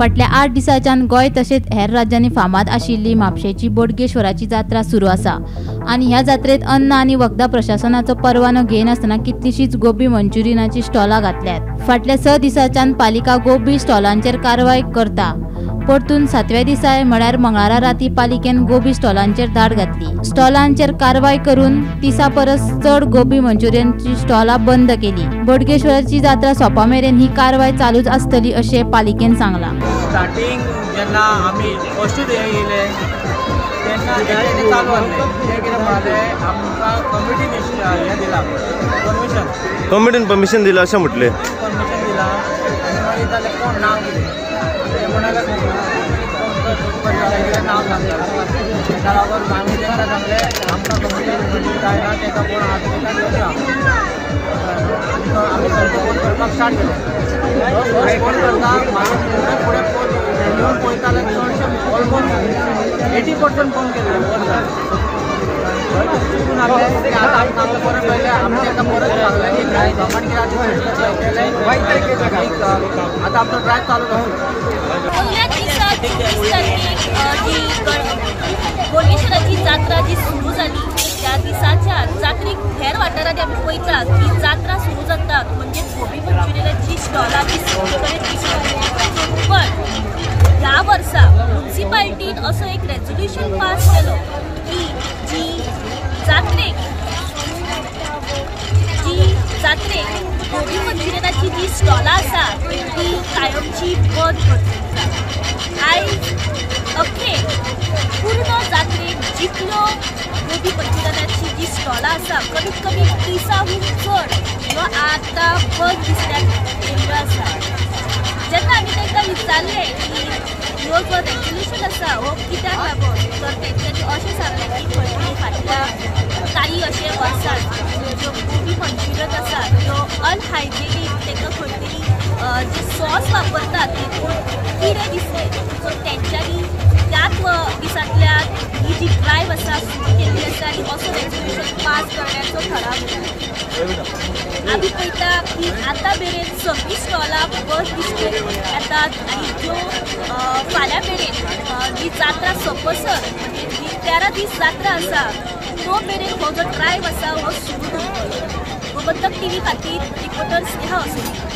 फाटल्या 8 दिसांच्यान गोय तसेच हेर राज्यांनी फामाद आशिल्ली म्हापशेची बोडगेश्वराची जात्रा सुरू आसा आणि ह्या जात्रेत अन्न आणि वखदां प्रशासनाचो परवानो घेनासतना कितलीशीच गोबी मंचुरियनाची स्टॉलां घातल्यात। फाटल्या 6 दिसांच्यान पालिका गोबी स्टॉलांचेर कारवाय करता। परतून 7व्या दिसा म्हळ्यार मंगळारा राती पालिकेन गोबी स्टॉलांचेर धाड घातली। स्टॉलांचेर कारवाय करून 30 परस चड गोबी मंचुरियनची स्टॉलां बंद केली। बोडगेश्वराची जात्रा सोंपा मेरेन ही कारवाय चालूच आसतली अशें पालिकेन सांगला। स्टार्टिंग जेन्ना आमी फर्स्ट डे येयले तेन्ना चालू आसले ते कितें म्हणाले आमकां कमिटीन परमिशन दिला अशें म्हटलें। परमिशन दिला आनी मागीर जालें कोण नांव कितें ते म्हणाले नांव सांगता त्या लागून आमी तेंकां सांगले आमकां कमिटी जाय ना तेका कोण हात घेवया आमी फोन करपाक स्टार्ट केले। फोन करता मागीर फुडें येवन पळयताले चडशे ऑलमोस्ट 80% फोन केले फोन लागले की आतां आमकां परत पयले आमी तेका परत सांगलें की गव्हर्मेंट आतां आमचो ड्रायव्ह चालू बोडगेश्वराची जात्रा जी सुरू जाली त्या दिसाच्या जात्रेक हेर वाठारांनी आमी पळयतात की जात्रा सुरू जाता म्हणजे गोबी मंचुरियनाची स्टॉलां जी सगळे दिसतात। पण ह्या वर्सा म्युनिसिपालिटीन असो एक रेजोल्यूशन पास केलो की जी जात्रेक गोबी मंचुरियनाची जी स्टॉलां आसा ती कायमची बंद करची आयज अख्खे पूर्ण जात्रेक जितलो गोबी मंचुरियनाची जी स्टॉलां आसा कमीत कमी 30हून चड ह्यो आतां बंद दिसण्याक येयल्लो आसा। जेन्ना आमी तांकां विचारलें की ह्यो जो रेग्युलेशन आसा हो कित्याक लागून तर तेंच्यांनी अशें सांगलें की खंय फाटल्या काही अशे वर्सांत ज्यो गोबी मंचुरियन आसा त्यो अनहायजेनीक ताका खंय तरी जे सॉस वापरतात तेतून किडे दिसले सो तेंच्यांनी त्याच दिसांतल्यान ही जी ड्रायव्ह आसा सुरू केल्ली आसा आनी असो रेजोल्यूशन पास करण्याचो थाराव आमी पळयता की आतां मेरेन 26 स्टॉलां बंद दिश्टी येतात आनी ज्यो फाल्यां मेरेन जी जात्रा सोंपसर म्हणजे जी 13 दीस जात्रा आसा तो मेरेन हो जो ड्रायव्ह आसा हो सुरू दवरतलो। गोमंतक TV खातीर रिपोर्टर स्नेहा असोली।